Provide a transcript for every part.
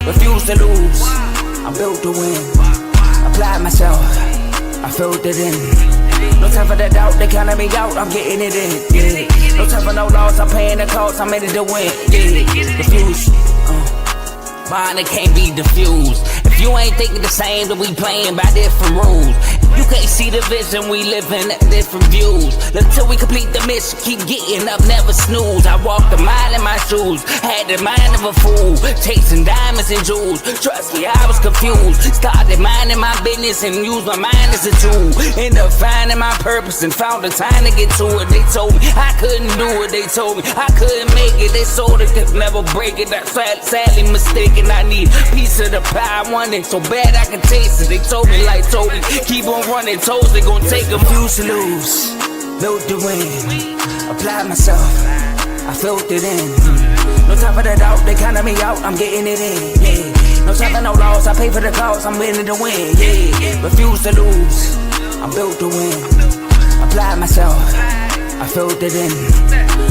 refuse to lose. I'm built to win. Applied myself, I filled it in. No time for the doubt, they counted me out, I'm getting it in. Yeah. No time for no loss, I'm paying the cost, I'm in it to win. Yeah. Refuse. Mine, it can't be diffused. If you ain't thinking the same, then we playing by different rules. You can't see the vision, we living at different views. Until we complete the mission, keep getting up, never snooze. I walked a mile in my shoes, had the mind of a fool, chasing diamonds and jewels. Trust me, I was confused. Started minding my business and used my mind as a tool. Ended up finding my purpose and found the time to get to it. They told me I couldn't do it, they told me I couldn't make it. They sold it, could never break it. That's sadly mistaken. I need a piece of the pie, I want it so bad I can taste it. They told me like Toby, keep on running toes, they gon' take them. Refuse to lose, built to win. Applied myself, I filled it in. No time for the doubt, they counted me out, I'm getting it in. Yeah. No time for no loss, I pay for the cost, I'm winning to win. Yeah. Refuse to lose, I'm built to win. Applied myself, I filled it in.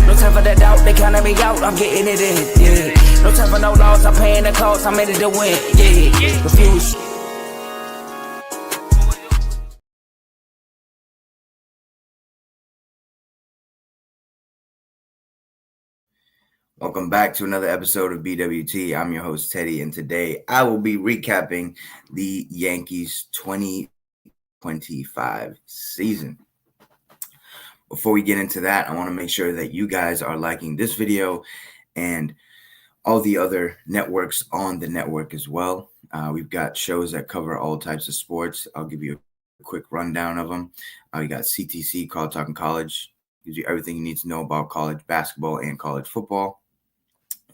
No time for the doubt, they counted me out, I'm getting it in. Yeah. No time for no loss, I'm paying the cost, I'm in it to win. Yeah. Refuse. Welcome back to another episode of BWT. I'm your host, Teddy, and today I will be recapping the Yankees 2025 season. Before we get into that, I want to make sure that you guys are liking this video and all the other networks on the network as well. We've got shows that cover all types of sports. I'll give you a quick rundown of them. We got CTC, Call Talking College. Gives you everything you need to know about college basketball and college football.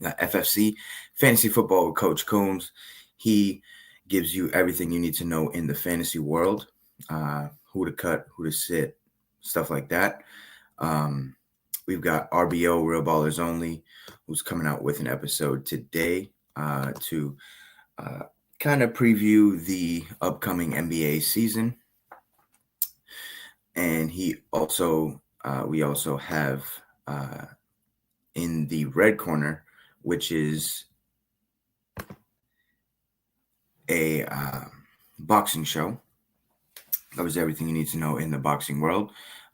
We got FFC, Fantasy Football with Coach Coombs. He gives you everything you need to know in the fantasy world. Who to cut, who to sit, stuff like that. We've got RBO, Real Ballers Only, who's coming out with an episode today to kind of preview the upcoming NBA season. And we also have in the red corner, which is a boxing show. Covers everything you need to know in the boxing world.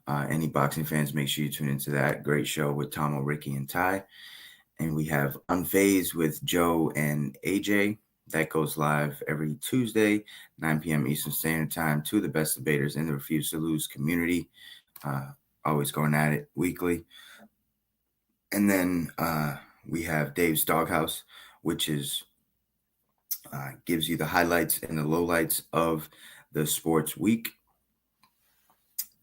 Any boxing fans, make sure you tune into that. Great show with Tomo, Ricky, and Ty. And we have Unfazed with Joe and AJ. That goes live every Tuesday, 9 p.m. Eastern Standard Time. Two of the best debaters in the Refuse to Lose community. Always going at it weekly. And then we have Dave's Doghouse, which is gives you the highlights and the lowlights of the sports week.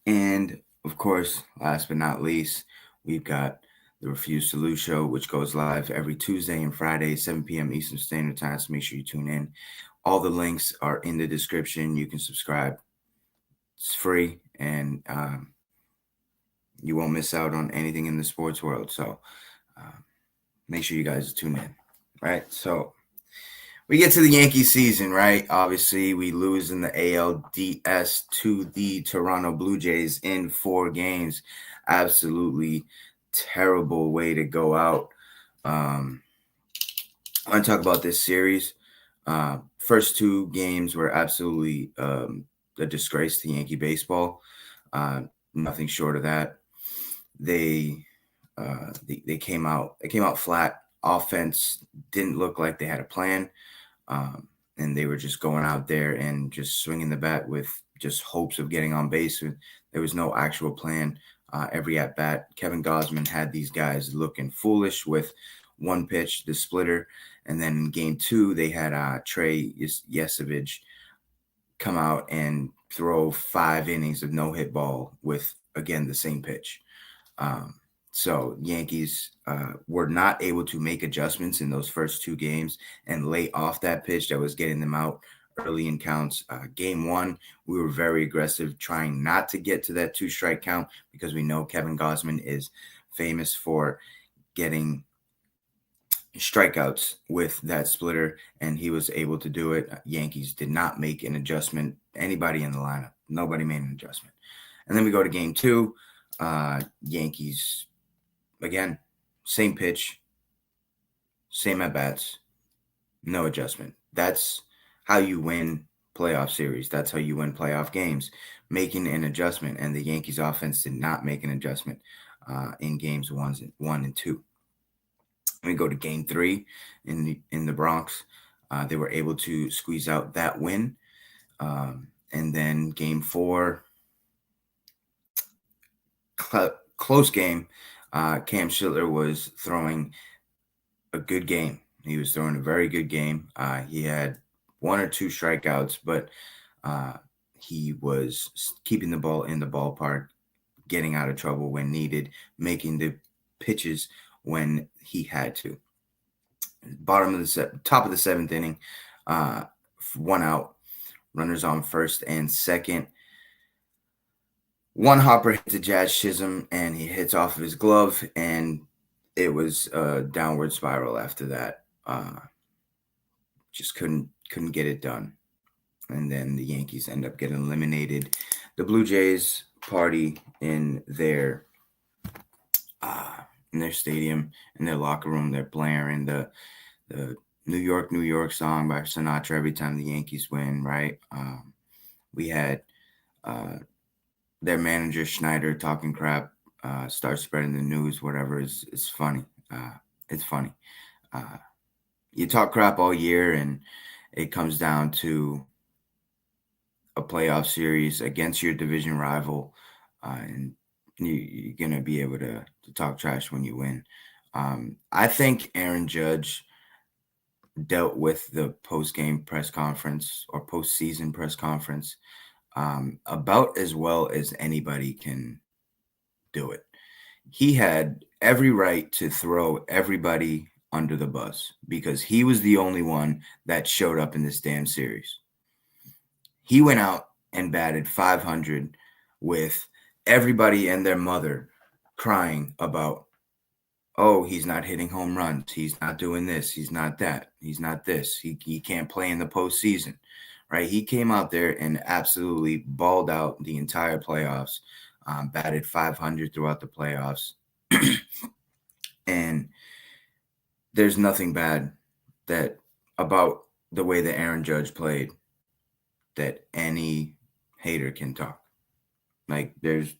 And of course, last but not least, we've got the Refuse to Lose show, which goes live every Tuesday and Friday, 7 p.m. Eastern Standard Time. So make sure you tune in. All the links are in the description. You can subscribe. It's free, and you won't miss out on anything in the sports world. So make sure you guys tune in. Right. So we get to the Yankee season, right? Obviously, we lose in the ALDS to the Toronto Blue Jays in 4 games. Absolutely terrible way to go out. I want to talk about this series. First 2 games were absolutely a disgrace to Yankee baseball. Nothing short of that. They came out flat. Offense didn't look like they had a plan. And they were just going out there and just swinging the bat with just hopes of getting on base. There was no actual plan. Every at bat, Kevin Gausman had these guys looking foolish with one pitch, the splitter. And then in game 2, they had Trey Yesevich come out and throw 5 innings of no-hit ball with, again, the same pitch. So Yankees were not able to make adjustments in those first 2 games and lay off that pitch that was getting them out early in counts. Game 1, we were very aggressive, trying not to get to that 2-strike count because we know Kevin Gausman is famous for getting strikeouts with that splitter, and he was able to do it. Yankees did not make an adjustment. Anybody in the lineup, nobody made an adjustment. And then we go to game 2. Yankees, again, same pitch, same at-bats, No adjustment. That's how you win playoff series. That's how you win playoff games, making an adjustment. And the Yankees offense did not make an adjustment in games one and two. We go to game three in the Bronx. They were able to squeeze out that win. And then game four, close game. Cam Schiller was throwing a good game. He was throwing a very good game. He had one or two strikeouts, but he was keeping the ball in the ballpark, getting out of trouble when needed, making the pitches when he had to. Top of the seventh inning, 1 out, runners on first and second. One hopper hits a Jazz Chisholm, and he hits off of his glove, and it was a downward spiral after that. Just couldn't get it done. And then the Yankees end up getting eliminated. The Blue Jays party in their stadium, in their locker room. They're blaring the New York, New York song by Sinatra every time the Yankees win, right? We had their manager, Schneider, talking crap, start spreading the news, whatever. It's funny. It's funny. You talk crap all year, and it comes down to a playoff series against your division rival, and you're going to be able to talk trash when you win. I think Aaron Judge dealt with the post-game press conference or post-season press conference about as well as anybody can do it. He had every right to throw everybody under the bus because he was the only one that showed up in this damn series. He went out and batted 500 with everybody and their mother crying about, oh, he's not hitting home runs. He's not doing this. He's not that. He's not this. He can't play in the postseason, right? He came out there and absolutely balled out the entire playoffs, batted 500 throughout the playoffs. And there's nothing bad about the way that Aaron Judge played that any hater can talk. Like, there's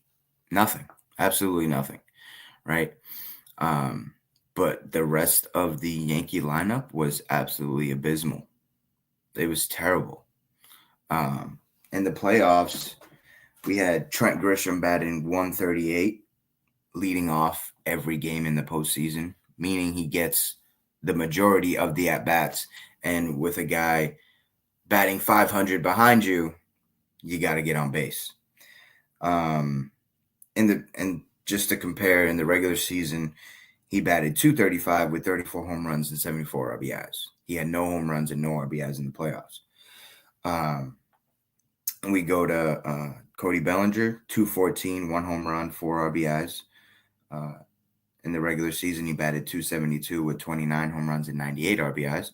nothing, absolutely nothing, right? But the rest of the Yankee lineup was absolutely abysmal. It was terrible. In the playoffs, we had Trent Grisham batting 138, leading off every game in the postseason, meaning he gets the majority of the at-bats. And with a guy batting 500 behind you, you got to get on base. And just to compare, in the regular season, he batted 235 with 34 home runs and 74 RBIs. He had no home runs and no RBIs in the playoffs. And we go to Cody Bellinger, 214, 1 home run, 4 RBIs. In the regular season, he batted 272 with 29 home runs and 98 RBIs.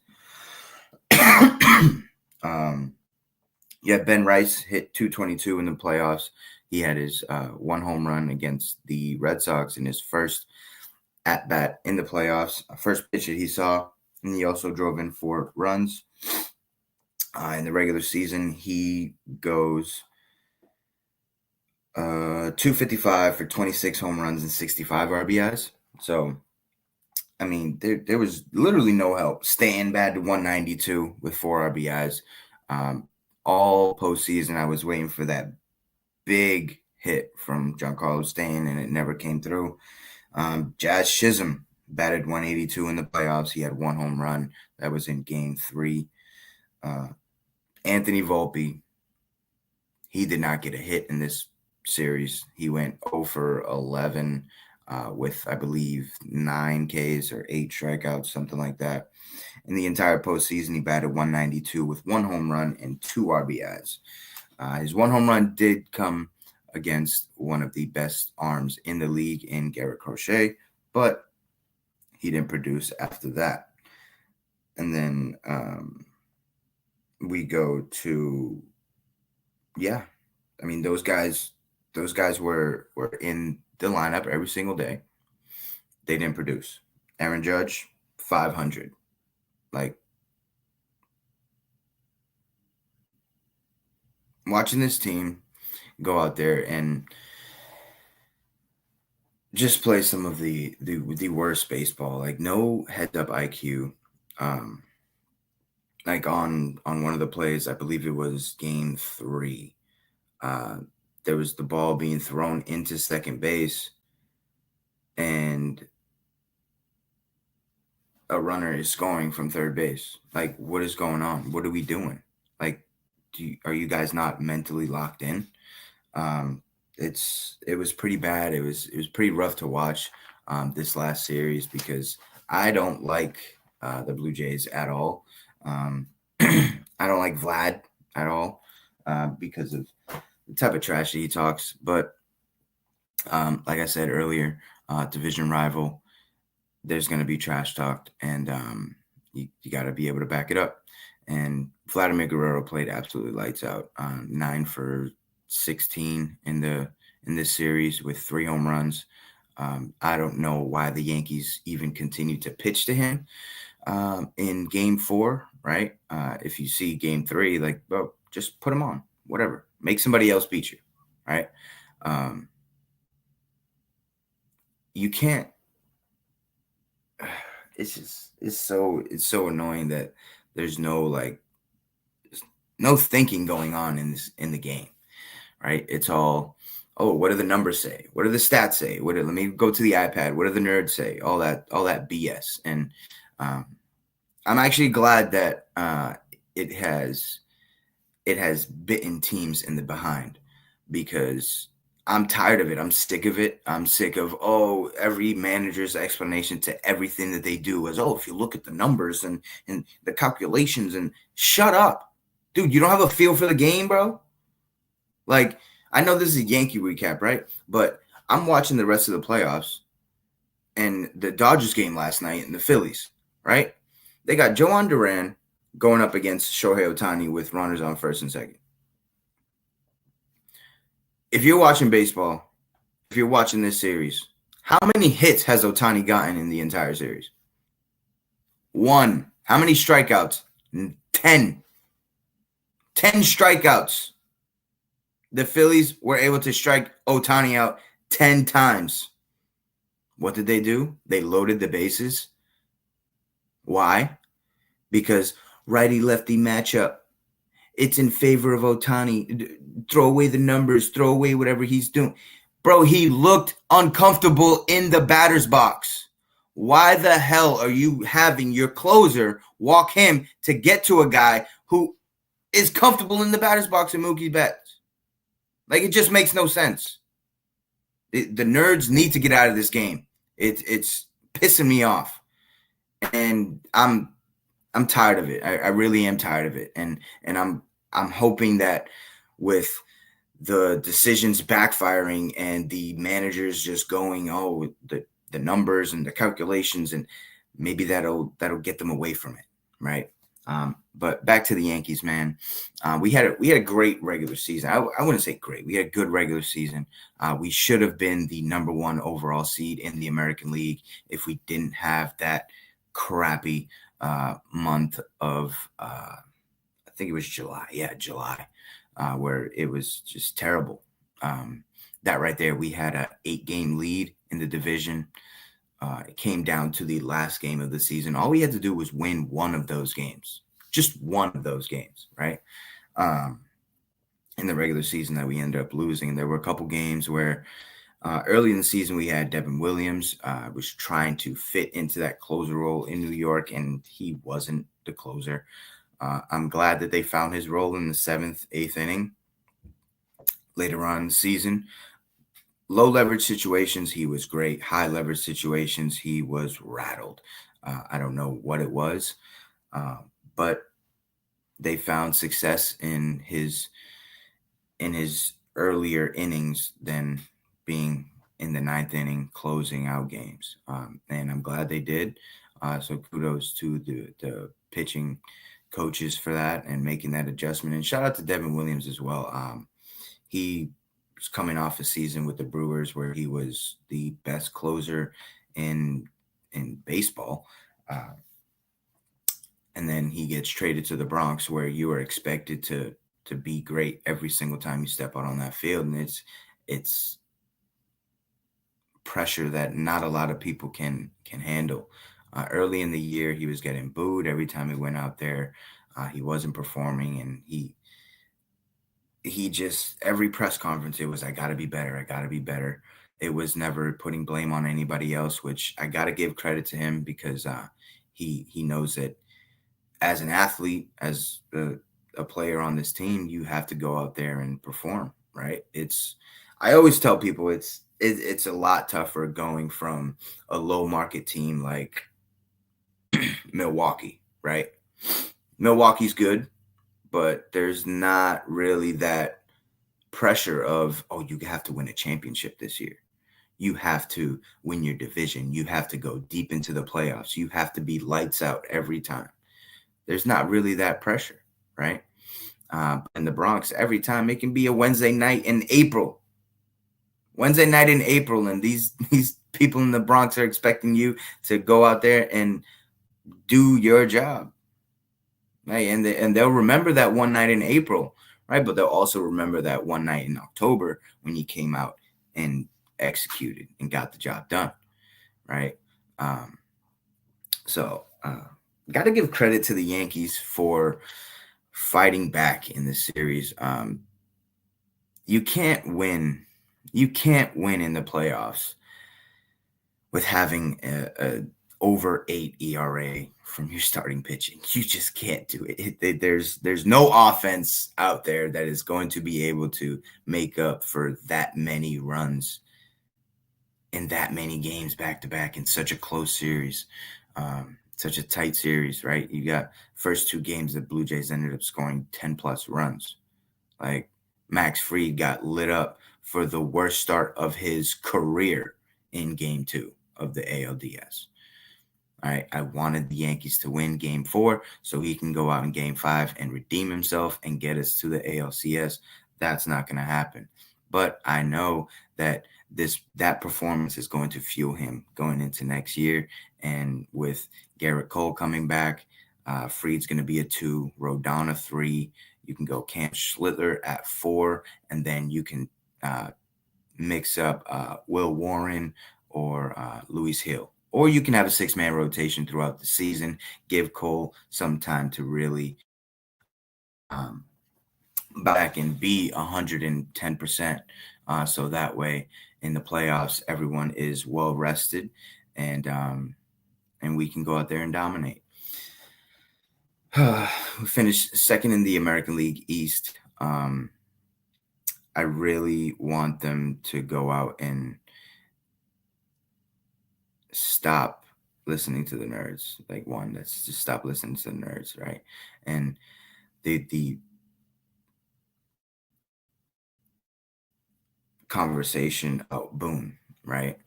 Ben Rice hit 222 in the playoffs. He had his 1 home run against the Red Sox in his first at-bat in the playoffs, first pitch that he saw, and he also drove in 4 runs. In the regular season, he goes 255 for 26 home runs and 65 RBIs. So, I mean, there was literally no help. Stan batted 192 with 4 RBIs. All postseason, I was waiting for that big hit from Giancarlo Stanton, and it never came through. Jazz Chisholm batted 182 in the playoffs. He had 1 home run. That was in game 3. Anthony Volpe, he did not get a hit in this series. He went 0 for 11 with, I believe, 9 Ks or 8 strikeouts, something like that. In the entire postseason, he batted 192 with 1 home run and 2 RBIs. His 1 home run did come against one of the best arms in the league in Garrett Crochet, but he didn't produce after that. And then we go to, those guys were in the lineup every single day. They didn't produce. Aaron Judge, 500. Like, watching this team go out there and just play some of the worst baseball, like no heads up IQ. Like on one of the plays, I believe it was game 3. Uh, there was the ball being thrown into second base, and a runner is scoring from third base. Like, what is going on? What are we doing? Like, are you guys not mentally locked in? Um, it was pretty bad. It was pretty rough to watch this last series because I don't like the Blue Jays at all. I don't like Vlad at all because of the type of trash that he talks. But like I said earlier, division rival, there's going to be trash talked, and you got to be able to back it up. And Vladimir Guerrero played absolutely lights out. 9 for 16 in this series with 3 home runs. I don't know why the Yankees even continued to pitch to him in game 4, right? If you see game 3, like, well, just put him on, whatever. Make somebody else beat you, right? You can't. It's so annoying that there's no thinking going on in the game, right? It's all, oh, what do the numbers say? What do the stats say? Let me go to the iPad. What do the nerds say? All that BS. And I'm actually glad that it has bitten teams in the behind, because I'm tired of it. I'm sick of it. I'm sick of, every manager's explanation to everything that they do is, if you look at the numbers and the calculations, and shut up. Dude, you don't have a feel for the game, bro? Like, I know this is a Yankee recap, right? But I'm watching the rest of the playoffs and the Dodgers game last night and the Phillies, right? They got Joan Duran going up against Shohei Ohtani with runners on first and second. If you're watching baseball, if you're watching this series, how many hits has Ohtani gotten in the entire series? 1. How many strikeouts? 10. 10 strikeouts. The Phillies were able to strike Ohtani out 10 times. What did they do? They loaded the bases. Why? Because righty-lefty matchup. It's in favor of Ohtani. Throw away the numbers. Throw away whatever he's doing. Bro, he looked uncomfortable in the batter's box. Why the hell are you having your closer walk him to get to a guy who is comfortable in the batter's box in Mookie Betts? Like, it just makes no sense. The nerds need to get out of this game. It's pissing me off. And I'm tired of it. I really am tired of it. And I'm hoping that with the decisions backfiring and the managers just going, the numbers and the calculations, and maybe that'll get them away from it, right? But back to the Yankees, man. We had a great regular season. I wouldn't say great. We had a good regular season. We should have been the number 1 overall seed in the American League if we didn't have that crappy month of I think it was July. Yeah, July, where it was just terrible. That right there, we had a 8-game lead in the division. It came down to the last game of the season. All we had to do was win one of those games, just one of those games, right? In the regular season that we ended up losing. And there were a couple games where early in the season we had Devin Williams was trying to fit into that closer role in New York, and he wasn't the closer. I'm glad that they found his role in the 7th, 8th inning later on in the season. Low leverage situations, he was great. High leverage situations, he was rattled. I don't know what it was, but they found success in his earlier innings than being in the 9th inning closing out games. And I'm glad they did. So kudos to the pitching coaches for that and making that adjustment. And shout out to Devin Williams as well. He was coming off a season with the Brewers where he was the best closer in baseball. And then he gets traded to the Bronx, where you are expected to to be great every single time you step out on that field. And it's pressure that not a lot of people can handle. Early in the year, he was getting booed every time he went out there. He wasn't performing, and he just, every press conference, it was, I got to be better. I got to be better. It was never putting blame on anybody else, which I got to give credit to him, because he knows that as an athlete, as a player on this team, you have to go out there and perform, right? I always tell people it's a lot tougher going from a low market team like Milwaukee, right? Milwaukee's good, but there's not really that pressure of, oh, you have to win a championship this year. You have to win your division. You have to go deep into the playoffs. You have to be lights out every time. There's not really that pressure, right? In the Bronx, every time it can be a Wednesday night in April. Wednesday night in April, and these people in the Bronx are expecting you to go out there and do your job, right? And they'll remember that one night in April, right? But they'll also remember that one night in October when you came out and executed and got the job done, right? So got to give credit to the Yankees for fighting back in this series. You can't win in the playoffs with having a over 8 ERA from your starting pitching. You just can't do it. There's no offense out there that is going to be able to make up for that many runs in that many games back to back in such a close series, such a tight series, right? You got first 2 games, the Blue Jays ended up scoring 10 plus runs. Like, Max Fried got lit up for the worst start of his career in game 2 of the ALDS. All right, I wanted the Yankees to win game 4 so he can go out in game 5 and redeem himself and get us to the ALCS. That's not going to happen. But I know that that performance is going to fuel him going into next year. And with Garrett Cole coming back, Fried's going to be a 2, Rodon a 3. You can go Cam Schlittler at 4, and then you can mix up Will Warren or Luis Hill. Or you can have a 6-man rotation throughout the season, give Cole some time to really back and be 110%. So that way in the playoffs, everyone is well rested, and we can go out there and dominate. We finished second in the American League East. I really want them to go out and stop listening to the nerds. Like, let's just stop listening to the nerds, right? And the conversation about Boone, right?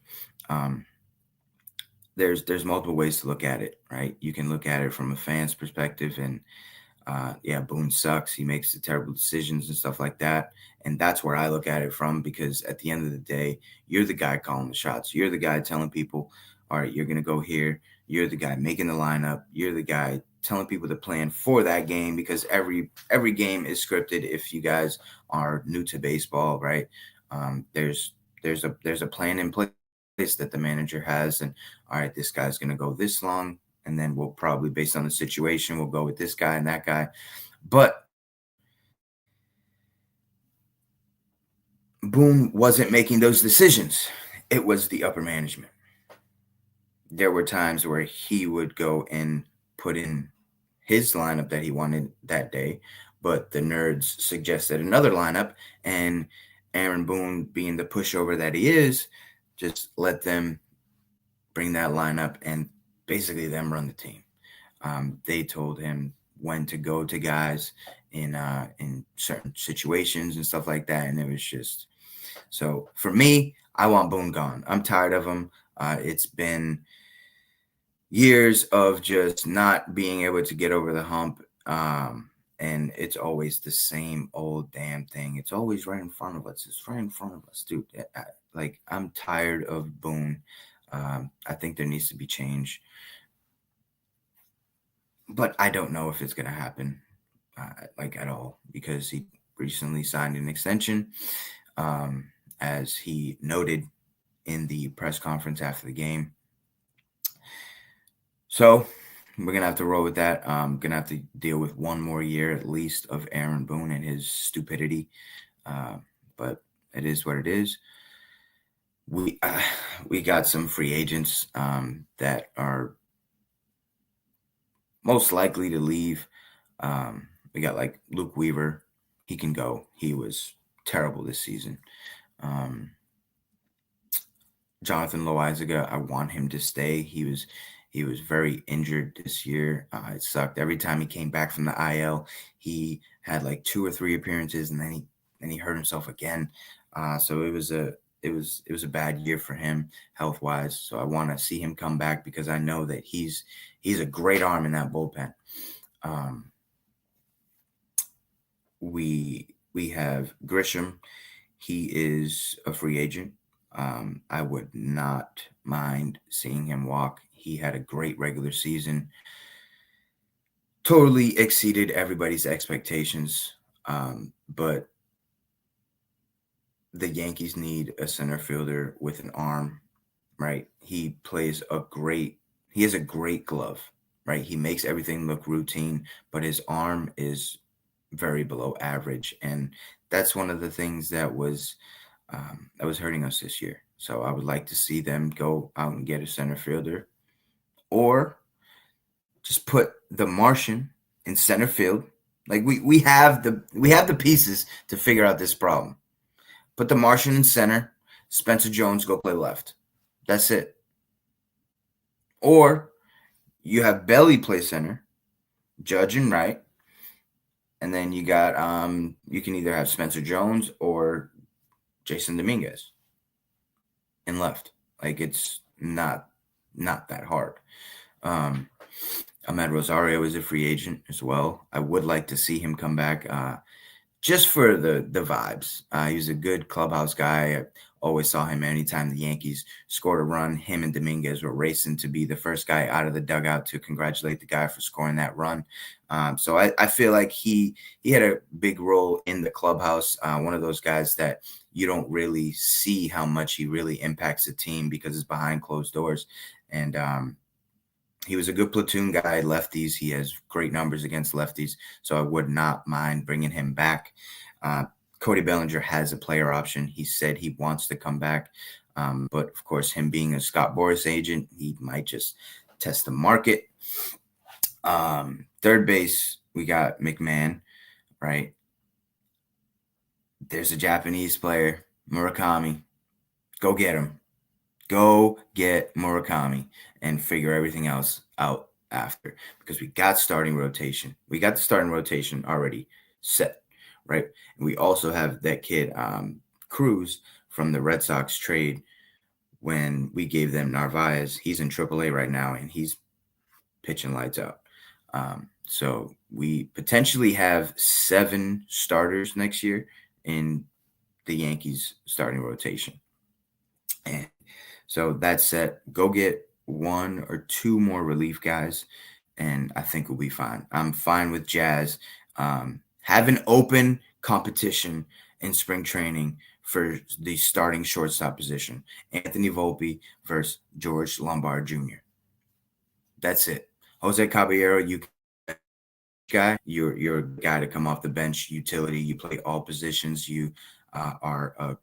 There's multiple ways to look at it, right? You can look at it from a fan's perspective, and Boone sucks. He makes the terrible decisions and stuff like that. And that's where I look at it from, because at the end of the day, you're the guy calling the shots. You're the guy telling people, all right, you're going to go here. You're the guy making the lineup. You're the guy telling people to plan for that game, because every game is scripted. If you guys are new to baseball, right? There's a plan in place that the manager has, and all right, this guy's going to go this long, and then we'll probably, based on the situation, we'll go with this guy and that guy. But Boone wasn't making those decisions. It was the upper management. There were times where he would go and put in his lineup that he wanted that day, but the nerds suggested another lineup, and Aaron Boone, being the pushover that he is, just let them bring that lineup and basically them run the team. They told him when to go to guys in certain situations and stuff like that, and it was just, so for me, I want Boone gone. I'm tired of him. It's been years of just not being able to get over the hump, and it's always the same old damn thing. It's always right in front of us. It's right in front of us, dude. I'm tired of Boone. I think there needs to be change, but I don't know if it's going to happen, at all, because recently signed an extension, as he noted in the press conference after the game. So we're gonna have to roll with that. Gonna have to deal with one more year at least of Aaron Boone and his stupidity. But it is what it is. We got some free agents that are most likely to leave. We got like Luke Weaver. He can go. He was terrible this season. Jonathan Loizaga, I want him to stay. He was very injured this year. It sucked. Every time he came back from the IL, he had like 2 or 3 appearances, and then he hurt himself again. So it was a bad year for him health wise. So I want to see him come back because I know that he's a great arm in that bullpen. We have Grisham. He is a free agent. I would not mind seeing him walk. He had a great regular season. Totally exceeded everybody's expectations. But the Yankees need a center fielder with an arm, right? He has a great glove, right? He makes everything look routine, but his arm is very below average. And that's one of the things that was hurting us this year. So I would like to see them go out and get a center fielder, or just put the Martian in center field. Like we have the pieces to figure out this problem. Put the Martian in center. Spencer Jones go play left. That's it. Or you have Belly play center, Judge and right, and then you got you can either have Spencer Jones or Jason Dominguez in left. Like it's not that hard. Ahmed Rosario is a free agent as well. I would like to see him come back just for the vibes. He's a good clubhouse guy. I always saw him anytime the Yankees scored a run. Him and Dominguez were racing to be the first guy out of the dugout to congratulate the guy for scoring that run. So I feel like he had a big role in the clubhouse. One of those guys that you don't really see how much he really impacts the team because it's behind closed doors. And he was a good platoon guy, lefties. He has great numbers against lefties, so I would not mind bringing him back. Cody Bellinger has a player option. He said he wants to come back, but of course, him being a Scott Boras agent, he might just test the market. Third base, we got McMahon, right? There's a Japanese player, Murakami. Go get him. Go get Murakami and figure everything else out after, because we got starting rotation. We got the starting rotation already set, right? And we also have that kid, Cruz, from the Red Sox trade when we gave them Narvaez. He's in AAA right now, and he's pitching lights out. So we potentially have 7 starters next year in the Yankees starting rotation. And so that's set. Go get 1 or 2 more relief guys, and I think we'll be fine. I'm fine with Jazz. Have an open competition in spring training for the starting shortstop position. Anthony Volpe versus George Lombard Jr. That's it. Jose Caballero, you're a guy to come off the bench, utility. You play all positions. You are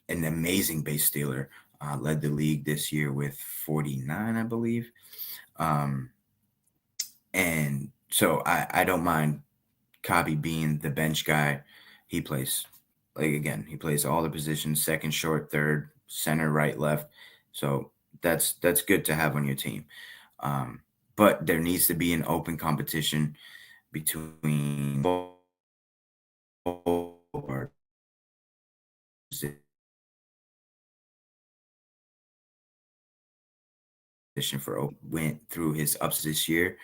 an amazing base stealer. Led the league this year with 49, I believe. And so I don't mind Cobby being the bench guy. He plays, he plays all the positions, second, short, third, center, right, left. So that's good to have on your team. But there needs to be an open competition between both for went through his ups this year,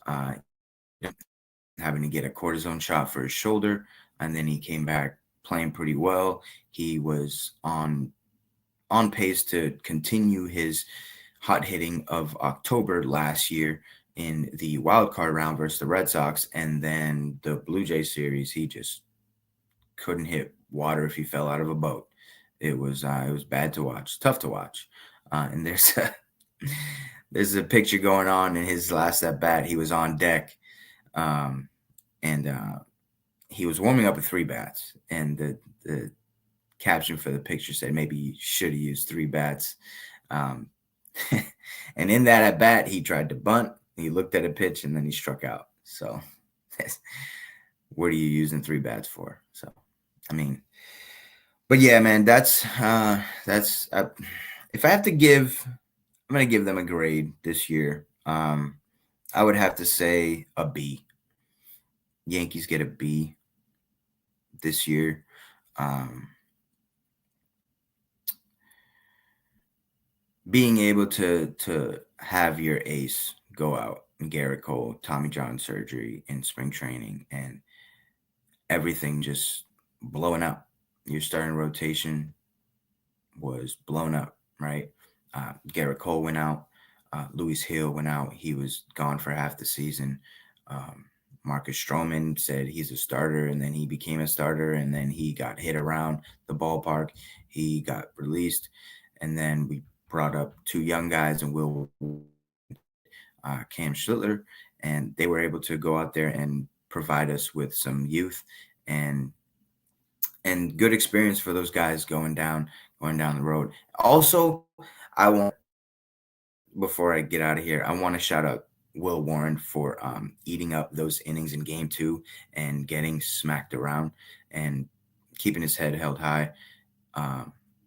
having to get a cortisone shot for his shoulder, and then he came back playing pretty well. He was on pace to continue his hot hitting of October last year in the wild card round versus the Red Sox, and then the Blue Jay series, he just couldn't hit water if he fell out of a boat. It was bad to watch, tough to watch. And there's a picture going on in his last at bat. He was on deck, and he was warming up with 3 bats. And the caption for the picture said maybe you should have used 3 bats. And in that at bat, he tried to bunt. He looked at a pitch and then he struck out. So what are you using 3 bats for? So, I mean, but yeah, man, that's if I have to give, I'm going to give them a grade this year. I would have to say a B. Yankees get a B this year. Being able to have your ace go out and Garrett Cole, Tommy John surgery in spring training, and everything just blowing up. Your starting rotation was blown up, right? Garrett Cole went out. Luis Hill went out. He was gone for half the season. Marcus Stroman said he's a starter, and then he became a starter, and then he got hit around the ballpark. He got released, and then we brought up 2 young guys and Cam Schlittler, and they were able to go out there and provide us with some youth and good experience for those guys going down the road. Also, before I get out of here, I want to shout out Will Warren for eating up those innings in game 2 and getting smacked around and keeping his head held high,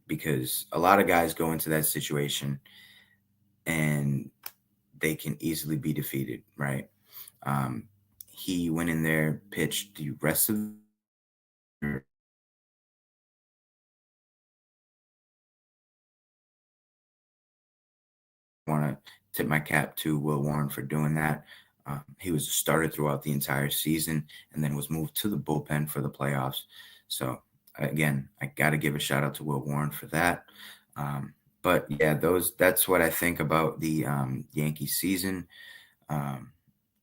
because a lot of guys go into that situation and they can easily be defeated, right? He went in there, pitched the rest of the want to tip my cap to Will Warren for doing that. He was a starter throughout the entire season and then was moved to the bullpen for the playoffs. So again, I got to give a shout out to Will Warren for that. But yeah, that's what I think about the Yankee season.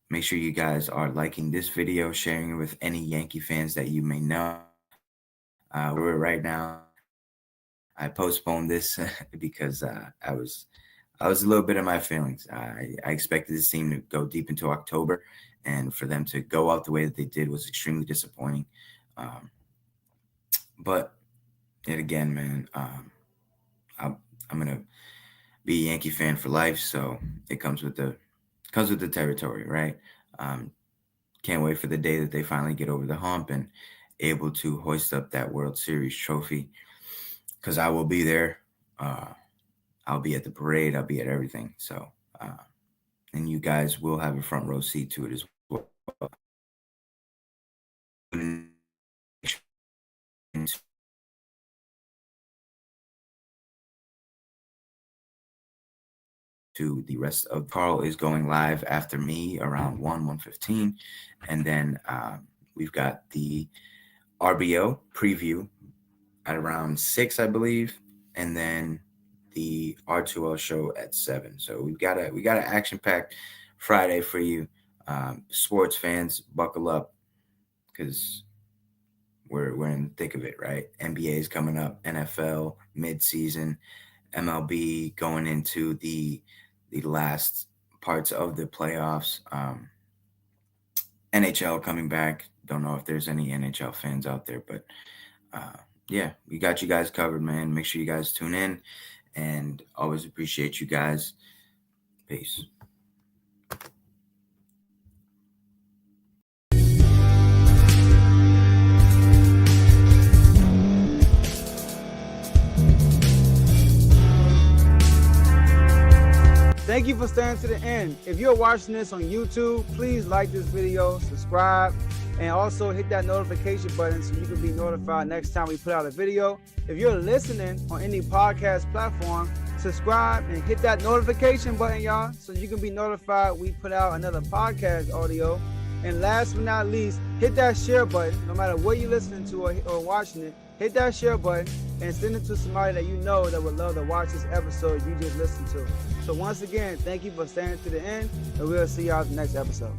Make sure you guys are liking this video, sharing it with any Yankee fans that you may know. We're right now. I postponed this because I was a little bit in my feelings. I expected this team to go deep into October, and for them to go out the way that they did was extremely disappointing. But yet again, man, I'm gonna be a Yankee fan for life, so it comes with the territory, right? Can't wait for the day that they finally get over the hump and able to hoist up that World Series trophy, because I will be there. I'll be at the parade. I'll be at everything. So, and you guys will have a front row seat to it as well. To the rest of Carl is going live after me around 1:15, and then we've got the RBO preview at around 6, I believe, and then the R2L show at 7. So we got an action-packed Friday for you, sports fans. Buckle up, because we're in the thick of it, right? NBA is coming up, NFL mid-season, MLB going into the last parts of the playoffs, NHL coming back. Don't know if there's any NHL fans out there, but yeah, we got you guys covered, man. Make sure you guys tune in, and always appreciate you guys. Peace. Thank you for staying to the end. If you're watching this on YouTube, please like this video, subscribe, and also hit that notification button so you can be notified next time we put out a video. If you're listening on any podcast platform, subscribe and hit that notification button, y'all, so you can be notified we put out another podcast audio. And last but not least, hit that share button. No matter what you're listening to or watching it, hit that share button and send it to somebody that you know that would love to watch this episode you just listened to. So once again, thank you for staying to the end, and we'll see y'all in the next episode.